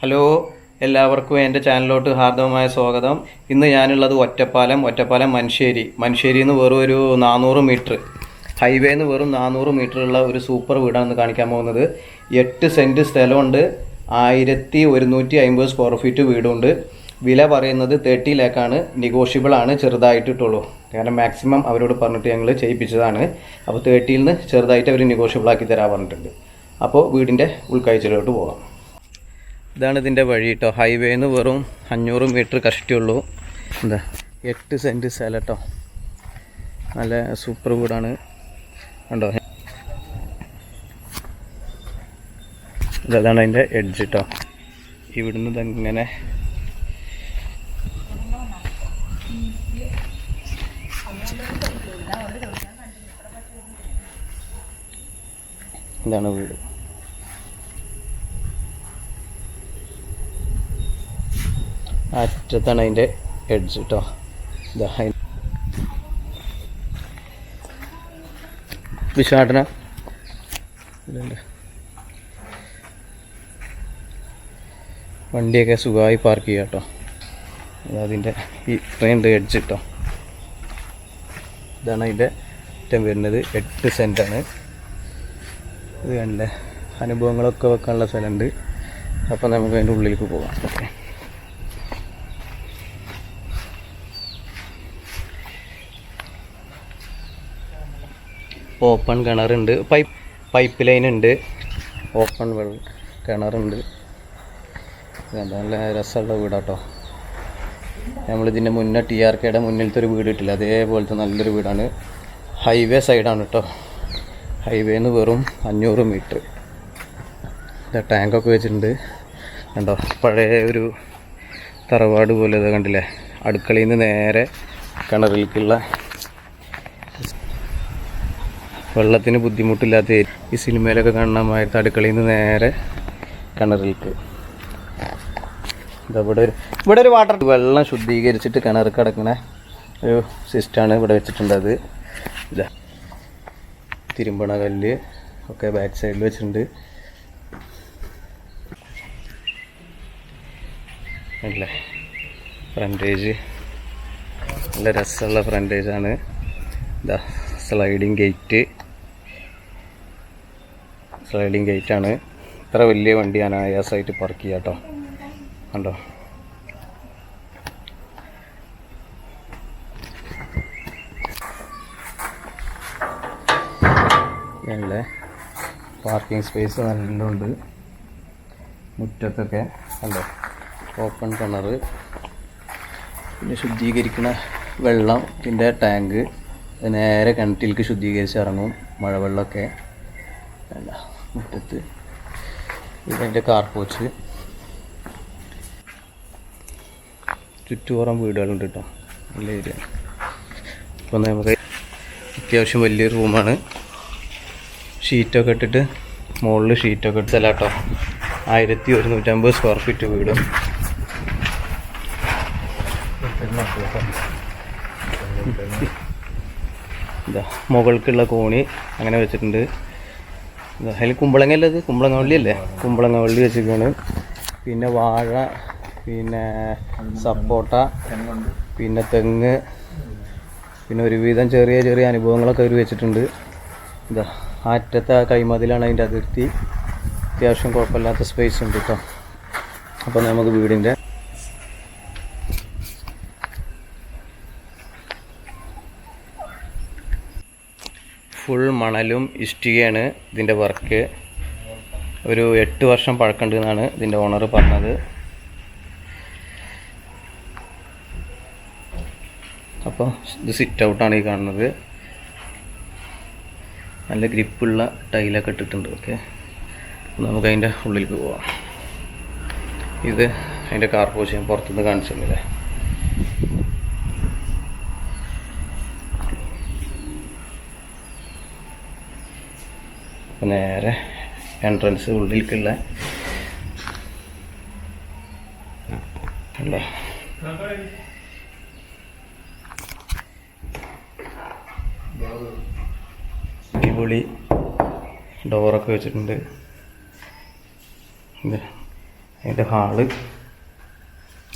Hello, എല്ലാവർക്കും എൻ്റെ ചാനലിലോട്ട് ഹാർദവമായ സ്വാഗതം. ഇന്ന് ഞാനുള്ളത് ഒറ്റപ്പാലം മഞ്ചേരിയിൽ നിന്ന് വെറും ഒരു 400 മീറ്റർ, ഹൈവേന്ന് വെറും 400 മീറ്ററുള്ള ഒരു സൂപ്പർ വീടാണ് കാണിക്കാൻ പോകുന്നത്. 8 സെൻറ്റ് സ്ഥലമുണ്ട്, 1150 സ്ക്വയർ ഫീറ്റ് വീടുണ്ട്. വില പറയുന്നത് 30 ലാഖാണ്. നെഗോഷ്യബിൾ ആണ്, ചെറുതായിട്ടിട്ടുള്ളൂ. കാരണം മാക്സിമം അവരോട് പറഞ്ഞിട്ട് ഞങ്ങൾ ചെയ്യിപ്പിച്ചതാണ്. അപ്പോൾ 30 നിന്ന് ചെറുതായിട്ട് അവർ നെഗോഷ്യബിൾ ആക്കി തരാൻ പറഞ്ഞിട്ടുണ്ട്. അപ്പോൾ വീടിൻ്റെ ഉൾക്കാഴ്ചയിലോട്ട് പോകാം. ഇതാണ് ഇതിൻ്റെ വഴി കേട്ടോ. ഹൈവേന്ന് വെറും 500 മീറ്റർ കഷ്ടിയുള്ളൂ. എന്താ 8 സെൻറ്റ് സ്ഥലം കേട്ടോ. നല്ല സൂപ്പർ വീടാണ് കണ്ടോ. ഇതാണ് അതിൻ്റെ എഡ്ജ് കേട്ടോ. ഇവിടുന്ന് ഇതങ്ങനെ ഇതാണ് വീട്. അറ്റത്താണ് അതിൻ്റെ എഡ്ജ് കേട്ടോ. വിശാടന വണ്ടിയൊക്കെ സുഖമായി പാർക്ക് ചെയ്യാം കേട്ടോ. അതിൻ്റെ ഈ ട്രെയിനിൻ്റെ എഡ്ജ് കേട്ടോ. ഇതാണ് അതിൻ്റെ അറ്റം വരുന്നത്. 8 സെൻറ്റാണ്. ഇത് കണ്ടേ, അനുഭവങ്ങളൊക്കെ വെക്കാനുള്ള സ്ഥലമുണ്ട്. അപ്പോൾ നമുക്ക് അതിൻ്റെ ഉള്ളിലേക്ക് പോകാം. ഓക്കെ, ഓപ്പൺ കിണറുണ്ട്, പൈപ്പ് ലൈൻ ഉണ്ട്, ഓപ്പൺ കിണറുണ്ട്. നല്ല രസമുള്ള വീടാട്ടോ. നമ്മളിതിൻ്റെ മുന്നേ TRKയുടെ മുന്നിലത്തെ ഒരു വീട് കിട്ടില്ല, അതേപോലത്തെ നല്ലൊരു വീടാണ്. ഹൈവേ സൈഡാണ് കേട്ടോ. ഹൈവേന്ന് വെറും 500 മീറ്റർ. ടാങ്കൊക്കെ വെച്ചിട്ടുണ്ട് കണ്ടോ. പഴയ ഒരു തറവാട് പോലെ ഇത് കണ്ടില്ലേ. അടുക്കളയിൽ നിന്ന് നേരെ കിണറിലേക്കുള്ള വെള്ളത്തിന് ബുദ്ധിമുട്ടില്ലാത്ത ഈ സിനിമയിലൊക്കെ കാണാമായിട്ട് അടുക്കളയിൽ നിന്ന് നേരെ കിണറിലേക്ക്. ഇവിടെ ഒരു വാട്ടർ വെള്ളം ശുദ്ധീകരിച്ചിട്ട് കിണർക്ക് കിടക്കുന്ന ഒരു സിസ്റ്റമാണ് ഇവിടെ വെച്ചിട്ടുണ്ട്. അത് ഇതാ തിരുമ്പണ കല്ല് ഒക്കെ ബാക്ക് സൈഡിൽ വെച്ചിട്ടുണ്ട്. അല്ലേ ഫ്രണ്ടേജ് നല്ല രസമുള്ള ഫ്രണ്ടേജാണ്. ഇതാ സ്ലൈഡിങ് ഗേറ്റാണ്. ഇത്ര വലിയ വണ്ടി ഞാൻ അനായാസമായിട്ട് പാർക്ക് ചെയ്യാം കേട്ടോ. കണ്ടോ, അല്ലേ പാർക്കിംഗ് സ്പേസ് നല്ലുണ്ട്. മുറ്റത്തൊക്കെ കണ്ടോ, ഓപ്പൺ കിണർ, പിന്നെ ശുദ്ധീകരിക്കുന്ന വെള്ളം, പിന്നെ ടാങ്ക് നേരെ കിണറ്റിലേക്ക് ശുദ്ധീകരിച്ച് ഇറങ്ങും മഴവെള്ളമൊക്കെ. അല്ല മുറ്റത്ത് ഇതിൻ്റെ കാർ പോച്ച്. ചുറ്റുപുറം വീടുകളുണ്ട് കേട്ടോ, നല്ല ഏരിയ. അപ്പോൾ നമുക്ക് അത്യാവശ്യം വലിയൊരു റൂമാണ്. ഷീറ്റൊക്കെ ഇട്ടിട്ട് മുകളിൽ ഷീറ്റൊക്കെ ഇട്ടല്ല കേട്ടോ. 1150 സ്ക്വയർ ഫീറ്റ് വീടും. ഇതാ മുകൾക്കുള്ള കോണി അങ്ങനെ വെച്ചിട്ടുണ്ട്. അതിൽ കുമ്പളങ്ങ അല്ലേ, ഇത് കുമ്പളങ്ങ വള്ളിയല്ലേ, കുമ്പളങ്ങ വള്ളി വെച്ചിരിക്കുകയാണ്. പിന്നെ വാഴ, പിന്നെ സപ്പോട്ട, പിന്നെ തെങ്ങ്, പിന്നെ ഒരുവിധം ചെറിയ ചെറിയ അനുഭവങ്ങളൊക്കെ അവർ വെച്ചിട്ടുണ്ട്. ഇതാ അറ്റത്തെ കൈമതിലാണ് അതിൻ്റെ അതിർത്തി. അത്യാവശ്യം കുഴപ്പമില്ലാത്ത സ്പേസ് ഉണ്ട് കേട്ടോ. അപ്പോൾ നമുക്ക് വീടിൻ്റെ ഫുൾ മണലും ഇഷ്ടികയാണ് ഇതിൻ്റെ വർക്ക്. ഒരു 8 വർഷം പഴക്കമുണ്ട് എന്നാണ് ഇതിൻ്റെ ഓണർ പറഞ്ഞത്. അപ്പോൾ ഇത് സിറ്റ് ഔട്ടാണ് ഈ കാണുന്നത്. നല്ല ഗ്രിപ്പുള്ള ടൈലൊക്കെ ഇട്ടിട്ടുണ്ട്. ഓക്കെ, നമുക്ക് അതിൻ്റെ ഉള്ളിലേക്ക് പോവാം. ഇത് അതിൻ്റെ കാർ പോച്ച് ഞാൻ പുറത്തുനിന്ന് കാണിച്ചിരുന്നില്ലേ. അപ്പോൾ നേരെ എൻട്രൻസ് ഉള്ളിലേക്കുള്ള അല്ലേ. അടിപൊളി ഡോറൊക്കെ വെച്ചിട്ടുണ്ട്. അതിൻ്റെ ഹാള്.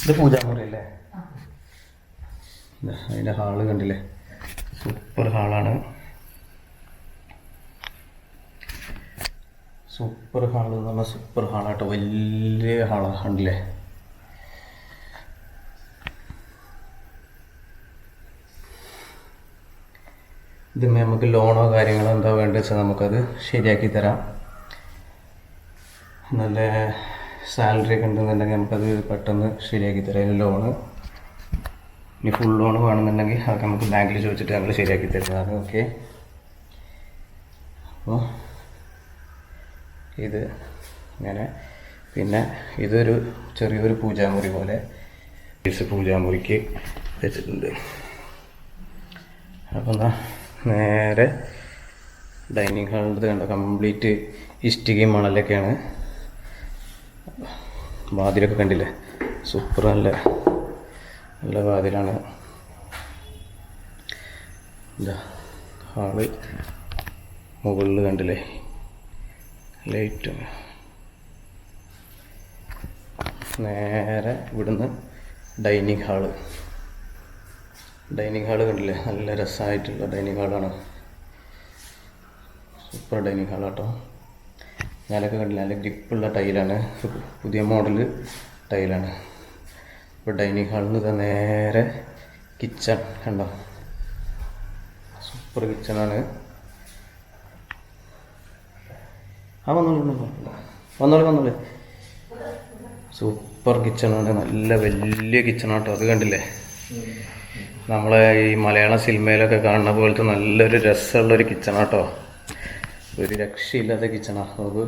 ഇത് പൂജാമുറി അല്ലേ? അതിൻ്റെ ഹാള് കണ്ടില്ലേ? സൂപ്പർ ഹാളാണ്. സൂപ്പർ ഹാള് എന്ന് പറഞ്ഞാൽ സൂപ്പർ ഹാളാട്ടോ. വലിയ ഹാളാണ് കണ്ടില്ലേ? ഇതുമേ നമുക്ക് ലോണോ കാര്യങ്ങളോ എന്താ വേണ്ടത് വെച്ചാൽ നമുക്കത് ശരിയാക്കി തരാം. നല്ല സാലറി ഒക്കെ ഉണ്ടെന്നുണ്ടെങ്കിൽ നമുക്കത് പെട്ടെന്ന് ശരിയാക്കി തരാം ലോണ്. ഇനി ഫുൾ ലോൺ വേണമെന്നുണ്ടെങ്കിൽ അതൊക്കെ നമുക്ക് ബാങ്കിൽ ചോദിച്ചിട്ട് ഞങ്ങൾ ശരിയാക്കി തരുന്നതാണ്. ഓക്കെ. അപ്പോൾ ഇത് ഇങ്ങനെ. പിന്നെ ഇതൊരു ചെറിയൊരു പൂജാമുറി പോലെ പൂജാമുറിക്ക് വെച്ചിട്ടുണ്ട്. അപ്പോൾ എന്താ നേരെ ഡൈനിങ് ഹാളിൻ്റെ കണ്ട കംപ്ലീറ്റ് ഇഷ്ടികയും മണലൊക്കെയാണ്. വാതിലൊക്കെ കണ്ടില്ലേ? സൂപ്പർ നല്ല നല്ല വാതിലാണ്. എന്താ ഹാള് മുകളിൽ കണ്ടില്ലേ ലൈറ്റ്. നേരെ ഇവിടുന്ന് ഡൈനിങ് ഹാള്. ഡൈനിങ് ഹാള് കണ്ടില്ലേ? നല്ല രസമായിട്ടുള്ള ഡൈനിങ് ഹാളാണ്. സൂപ്പർ ഡൈനിങ് ഹാളാട്ടോ. ഞാനൊക്കെ കണ്ടില്ല, നല്ല ഗ്രിപ്പുള്ള ടൈലാണ്, പുതിയ മോഡൽ ടൈലാണ്. ഇപ്പോൾ ഡൈനിങ് ഹാളിൽ നിന്ന് നേരെ കിച്ചൺ കണ്ടോ? സൂപ്പർ കിച്ചണാണ്. വന്നോളൂ. സൂപ്പർ കിച്ചണാണ്. നല്ല വലിയ കിച്ചണാട്ടോ. അത് കണ്ടില്ലേ? നമ്മളെ ഈ മലയാള സിനിമയിലൊക്കെ കാണുന്ന പോലത്തെ നല്ലൊരു രസമുള്ളൊരു കിച്ചണാട്ടോ. ഒരു രക്ഷയില്ലാത്ത കിച്ചണാ. നമുക്ക്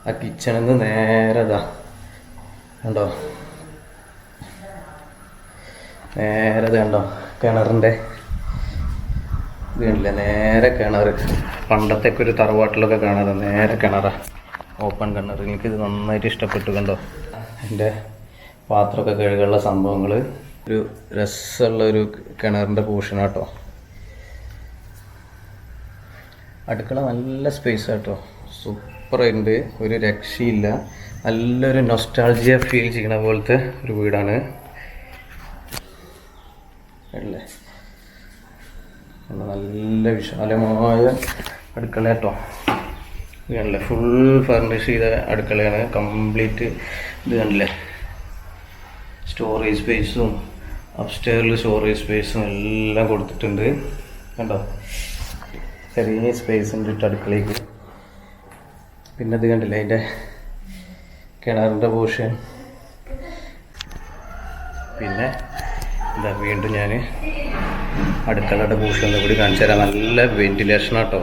ആ കിച്ചണിൽ നിന്ന് നേരെ ഇതാ കണ്ടോ? നേരെ ഇത് കണ്ടോ? കിണറിൻ്റെ ഇത് കണ്ടില്ലേ? നേരെ കിണർ. പണ്ടത്തെയൊക്കെ ഒരു തറവാട്ടിലൊക്കെ കാണാതെ നേരെ കിണറാ, ഓപ്പൺ കിണർ. എനിക്കിത് നന്നായിട്ട് ഇഷ്ടപ്പെട്ടു. കണ്ടോ? എൻ്റെ പാത്രമൊക്കെ കഴുകാനുള്ള സംഭവങ്ങൾ. ഒരു രസമുള്ളൊരു കിണറിൻ്റെ പോർഷനാട്ടോ. അടുക്കള നല്ല സ്പേസ് ആട്ടോ. സൂപ്പറായിട്ടുണ്ട്. ഒരു രക്ഷയില്ല. നല്ലൊരു നൊസ്റ്റാൾജിയ ഫീൽ ചെയ്യണ പോലത്തെ ഒരു വീടാണ് അല്ലേ? നല്ല വിശാലമായ അടുക്കള കേട്ടോ. ഇത് കണ്ടില്ലേ? ഫുൾ ഫർണിഷ് ചെയ്ത അടുക്കളയാണ് കംപ്ലീറ്റ്. ഇത് കണ്ടില്ലേ? സ്റ്റോറേജ് സ്പേസും അപ്സ്റ്റെയറിൽ സ്റ്റോറേജ് സ്പേസും എല്ലാം കൊടുത്തിട്ടുണ്ട്. കണ്ടോ? ചെറിയ സ്പേസ് ഉണ്ട് അടുക്കളയ്ക്ക്. പിന്നെ ഇത് കണ്ടില്ലേ? അതിൻ്റെ കിണറിൻ്റെ പോർഷൻ. പിന്നെ എന്താ വീണ്ടും ഞാൻ അടുക്കളയുടെ പോർഷനിൽ കൂടി കാണിച്ചു തരാം. നല്ല വെന്റിലേഷൻ ആട്ടോ.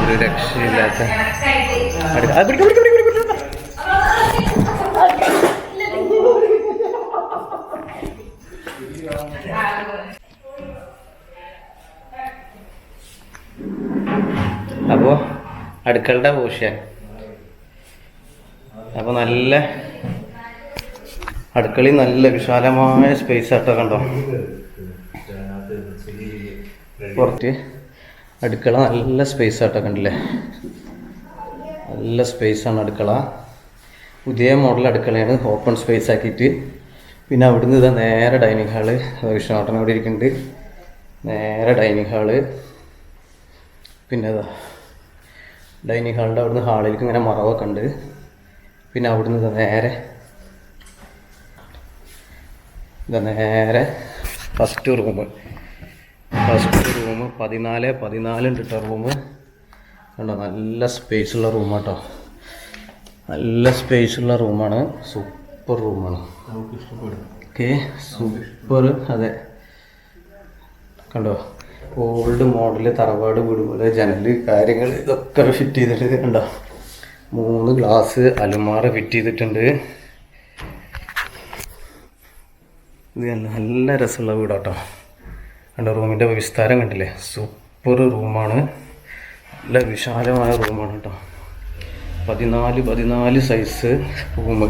ഒരു രക്ഷയില്ലാത്ത അപ്പോൾ അടുക്കളയുടെ പോർഷൻ. അപ്പോൾ നല്ല അടുക്കളയിൽ നല്ല വിശാലമായ സ്പേസ് ആട്ടോ. കണ്ടോ? പുറത്ത് അടുക്കള നല്ല സ്പേസ് ആട്ടോ. കണ്ടില്ലേ? നല്ല സ്പേസാണ് അടുക്കള. പുതിയ മോഡൽ അടുക്കളയാണ്, ഓപ്പൺ സ്പേസ് ആക്കിയിട്ട്. പിന്നെ അവിടുന്ന് ഇതാ നേരെ ഡൈനിങ് ഹാള്. വിഷ്ണുട്ടൻ അവിടെ ഇരിക്കുന്നുണ്ട്. നേരെ ഡൈനിങ് ഹാള്. പിന്നെ ഇതാ ഡൈനിങ് ഹാളിൻ്റെ അവിടുന്ന് ഹാളിലേക്ക് ഇങ്ങനെ മറവൊക്കെ ഉണ്ട്. പിന്നെ അവിടുന്ന് ഇതാ നേരെ ഫസ്റ്റ് റൂം 14 ഉണ്ട് കേട്ടോ റൂം. കണ്ടോ? നല്ല സ്പേസുള്ള റൂമാട്ടോ. നല്ല സ്പേസുള്ള റൂമാണ്. സൂപ്പർ റൂമാണ്. Okay, super. അതെ കണ്ടോ? ഓൾഡ് മോഡല് തറവാട് വീട് പോലെ ജനൽ കാര്യങ്ങൾ ഇതൊക്കെ ഫിറ്റ് ചെയ്തിട്ട്. കണ്ടോ? 3 ഗ്ലാസ് അലുമാറ ഫിറ്റ് ചെയ്തിട്ടുണ്ട്. ഇത് നല്ല രസമുള്ള വീടാട്ടോ. കണ്ടോ? റൂമിൻ്റെ വിസ്താരം കണ്ടില്ലേ? സൂപ്പർ റൂമാണ്. നല്ല വിശാലമായ റൂമാണ് കേട്ടോ. 14 സൈസ് റൂം.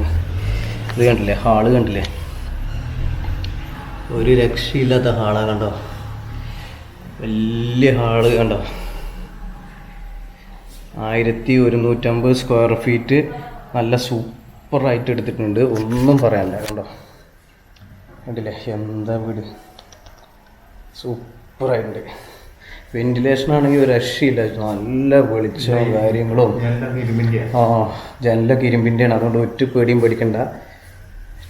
ഇത് കണ്ടില്ലേ? ഹാള് കണ്ടില്ലേ? ഒരു രക്ഷയില്ലാത്ത ഹാളാണ്. കണ്ടോ? വലിയ ഹാള്. കണ്ടോ? 1150 സ്ക്വയർ ഫീറ്റ് നല്ല സൂപ്പറായിട്ട് എടുത്തിട്ടുണ്ട്, ഒന്നും പറയാനില്ല. കണ്ടോ, കണ്ടില്ലേ എന്താ വീട്, സൂപ്പറായിട്ടുണ്ട്. വെന്റിലേഷൻ ആണെങ്കിൽ ഒരു രക്ഷയില്ല, നല്ല വെളിച്ചവും കാര്യങ്ങളും. ജനലൊക്കെ ഇരുമ്പിൻ്റെയാണ്, അതുകൊണ്ട് ഒറ്റ പേടിയും പേടിക്കണ്ട.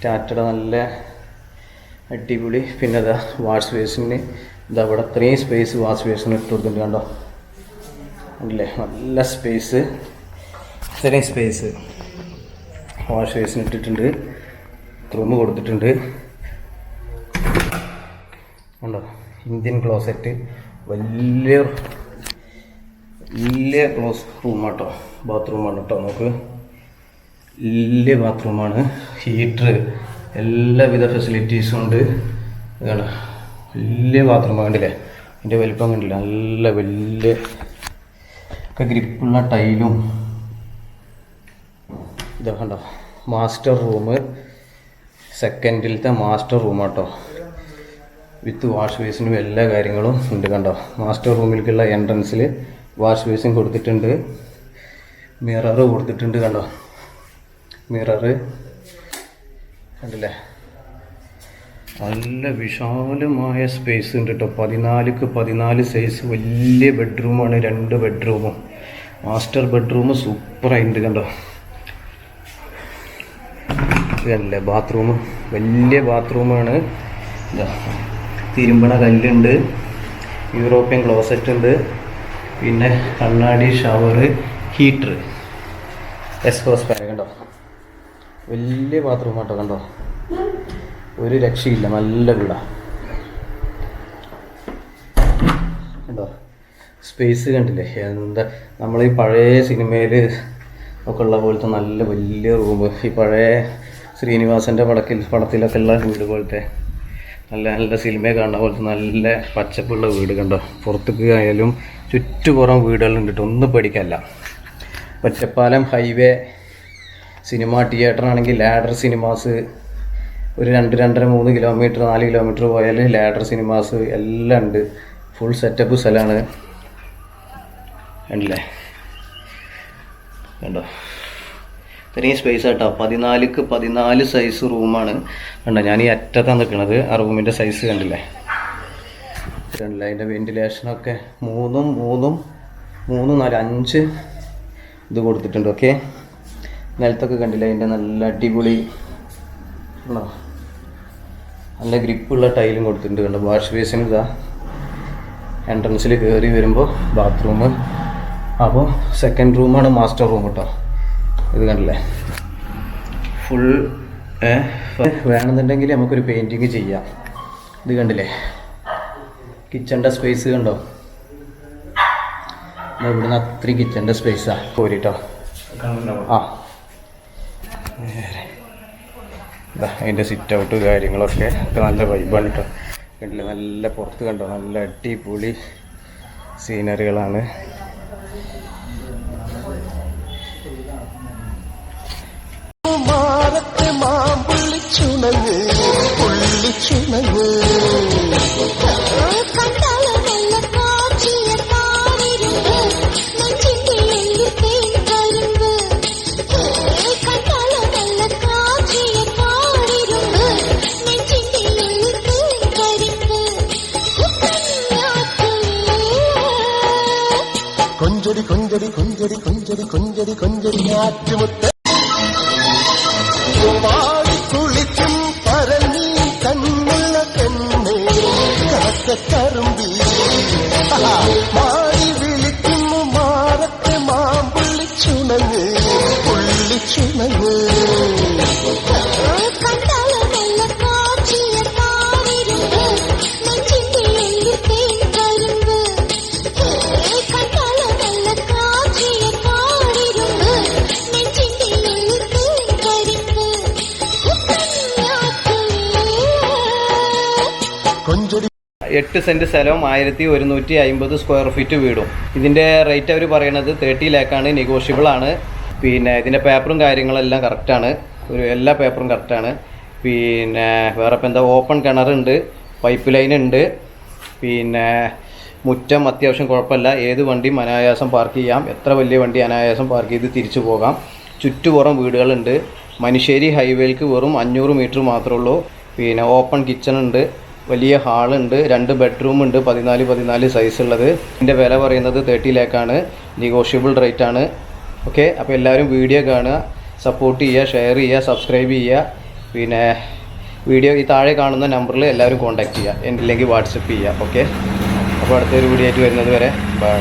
ടാറ്റയുടെ നല്ല അടിപൊളി. പിന്നെ അതാ വാഷ് ബേസിന് ഇതാ ഇവിടെ അത്രയും സ്പേസ് വാഷ് ബേസിന് ഇട്ട് കൊടുത്തിട്ടുണ്ട്. കണ്ടോ, കണ്ടില്ലേ നല്ല സ്പേസ്, ഇത്രയും സ്പേസ് വാഷ് ബേസിന് ഇട്ടിട്ടുണ്ട്. റൂം കൊടുത്തിട്ടുണ്ട്. കണ്ടോ, ഇന്ത്യൻ ക്ലോസറ്റ്, വലിയ ക്ലോസ് റൂമാട്ടോ, ബാത്റൂമാണ് കേട്ടോ. നമുക്ക് വലിയ ബാത്റൂമാണ്, ഹീറ്റർ, എല്ലാവിധ ഫെസിലിറ്റീസും ഉണ്ട്. ഇതാണ് വലിയ ബാത്റൂമാണ്, കണ്ടില്ലേ അതിൻ്റെ വലിപ്പം കണ്ടില്ല, നല്ല വലിയ ഒക്കെ ഗ്രിപ്പുള്ള ടൈലും. ഇതാ കണ്ടോ, മാസ്റ്റർ റൂം, സെക്കൻഡിലത്തെ മാസ്റ്റർ റൂമാട്ടോ, വിത്ത് വാഷ് ബേസിനും എല്ലാ കാര്യങ്ങളും ഉണ്ട്. കണ്ടോ, മാസ്റ്റർ റൂമിലേക്കുള്ള എൻട്രൻസിൽ വാഷ് ബേസിൻ കൊടുത്തിട്ടുണ്ട്, മിറർ കൊടുത്തിട്ടുണ്ട്. കണ്ടോ മിറർ കണ്ടില്ലേ, നല്ല വിശാലമായ സ്പേസ് ഉണ്ട് കേട്ടോ. 14x14 സൈസ് വലിയ ബെഡ്റൂമാണ്, 2 ബെഡ്റൂമും. മാസ്റ്റർ ബെഡ്റൂം സൂപ്പറായിട്ടുണ്ട്. കണ്ടോ, ഇതല്ലേ ബാത്റൂം, വലിയ ബാത്റൂമാണ്. ഇതാ തിരുമ്പണ കല്ലുണ്ട്, യൂറോപ്യൻ ക്ലോസറ്റ് ഉണ്ട്, പിന്നെ കണ്ണാടി ഷവർ, ഹീറ്റർ, എക്സ്പോസ് ഫാൻ. കണ്ടോ വലിയ ബാത്റൂം ആട്ടോ. കണ്ടോ ഒരു രക്ഷയില്ല, നല്ല വീടാണ്. കണ്ടോ സ്പേസ് കണ്ടില്ലേ, എന്താ നമ്മൾ ഈ പഴയ സിനിമയിൽ ഒക്കെ ഉള്ള പോലത്തെ നല്ല വലിയ റൂം, ഈ പഴയ ശ്രീനിവാസൻ്റെ പടത്തിലൊക്കെ ഉള്ള വീട് പോലത്തെ നല്ല നല്ല സിനിമയെ കാണുന്ന പോലത്തെ നല്ല പച്ചപ്പുള്ള വീട്. കണ്ടോ പുറത്തേക്ക് ആയാലും ചുറ്റുപുറം വീടുകളുണ്ട് കേട്ടോ, ഒന്നും പേടിക്കല്ല. ഒറ്റപ്പാലം ഹൈവേ സിനിമ തിയേറ്റർ ആണെങ്കിൽ ലാഡർ സിനിമാസ് ഒരു 2-2.5-3 കിലോമീറ്റർ 4 കിലോമീറ്റർ പോയാൽ ലാഡർ സിനിമാസ് എല്ലാം ഉണ്ട്. ഫുൾ സെറ്റപ്പ് സ്ഥലമാണ്. കണ്ടില്ലേ, കണ്ടോ ഇത്രയും സ്പേസ് ആട്ടോ. 14x14 സൈസ് റൂമാണ്. കണ്ടോ ഞാൻ ഈ അറ്റത്താണ് നിൽക്കുന്നത്, ആ റൂമിൻ്റെ സൈസ് കണ്ടില്ലേ, കണ്ടില്ലേ അതിൻ്റെ വെന്റിലേഷനൊക്കെ 3, 4, 5 ഇത് കൊടുത്തിട്ടുണ്ട്. ഓക്കെ, നിലത്തൊക്കെ കണ്ടില്ലേ അതിൻ്റെ നല്ല അടിപൊളി ഉണ്ടോ, നല്ല ഗ്രിപ്പുള്ള ടൈലും കൊടുത്തിട്ടുണ്ട്. കണ്ടോ വാഷ് ബേസിന് ഇതാ എൻട്രൻസിൽ കയറി വരുമ്പോൾ ബാത്റൂം. അപ്പോൾ സെക്കൻഡ് റൂമാണ് മാസ്റ്റർ റൂം കേട്ടോ. ഇത് കണ്ടില്ലേ ഫുൾ വേണമെന്നുണ്ടെങ്കിൽ നമുക്കൊരു പെയിൻറ്റിങ് ചെയ്യാം. ഇത് കണ്ടില്ലേ കിച്ചൻ്റെ സ്പേസ് കണ്ടോ, ഇവിടുന്ന് അത്രയും കിച്ചൻ്റെ സ്പേസാണ് പോരിട്ടോ. ആ അതിൻ്റെ സിറ്റ് ഔട്ട് കാര്യങ്ങളൊക്കെ നല്ല വൈബാണ് കേട്ടോ. കണ്ടില്ലേ നല്ല പുറത്ത് കണ്ടോ, നല്ല അടിപൊളി സീനറികളാണ്. കൊഞ്ചടി കൊഞ്ചടി കൊഞ്ചടി കൊഞ്ചടി കൊഞ്ചടി കൊഞ്ചടി ആറ്റുമുത്ത് കുളിക്കും പരഞ്ഞി കണ്ണുള്ള പെണ്ണെ കാക്കക്കറുമ്പി മാറി വിളിക്കുന്നു മാറത്തെ മാമ്പുള്ളിച്ചുണങ്ങ് പുള്ളിച്ചുണങ്ങ്. കൊഞ്ചടി 8 സെൻറ്റ് സ്ഥലവും 1150 സ്ക്വയർ ഫീറ്റ് വീടും. ഇതിൻ്റെ റേറ്റ് അവർ പറയണത് 30 ലാക്കാണ്, നെഗോഷ്യബിൾ ആണ്. പിന്നെ ഇതിൻ്റെ പേപ്പറും കാര്യങ്ങളെല്ലാം കറക്റ്റാണ്, എല്ലാ പേപ്പറും കറക്റ്റാണ്. പിന്നെ വേറെ ഇപ്പം എന്താ, ഓപ്പൺ കിണറുണ്ട്, പൈപ്പ് ലൈൻ ഉണ്ട്. പിന്നെ മുറ്റം അത്യാവശ്യം കുഴപ്പമില്ല, ഏത് വണ്ടിയും അനായാസം പാർക്ക് ചെയ്യാം, എത്ര വലിയ വണ്ടി അനായാസം പാർക്ക് ചെയ്ത് തിരിച്ചു പോകാം. ചുറ്റുപുറം വീടുകളുണ്ട്. മനുശ്ശേരി ഹൈവേക്ക് വെറും 500 മീറ്റർ മാത്രമേ ഉള്ളൂ. പിന്നെ ഓപ്പൺ കിച്ചൺ ഉണ്ട്, വലിയ ഹാളുണ്ട്, 2 ബെഡ്റൂം ഉണ്ട്, 14 സൈസ് ഉള്ളത്. ഇതിൻ്റെ വില പറയുന്നത് 30 ലാക്കാണ്, നെഗോഷ്യബിൾ റേറ്റ് ആണ്. ഓക്കെ, അപ്പോൾ എല്ലാവരും വീഡിയോ കാണുക, സപ്പോർട്ട് ചെയ്യുക, ഷെയർ ചെയ്യുക, സബ്സ്ക്രൈബ് ചെയ്യുക. പിന്നെ വീഡിയോ ഈ താഴെ കാണുന്ന നമ്പറിൽ എല്ലാവരും കോൺടാക്റ്റ് ചെയ്യുക, ഇല്ലെങ്കിൽ വാട്സപ്പ് ചെയ്യുക. ഓക്കെ, അപ്പോൾ അടുത്തൊരു വീഡിയോ ആയിട്ട് വരുന്നത് വരെ ബൈ.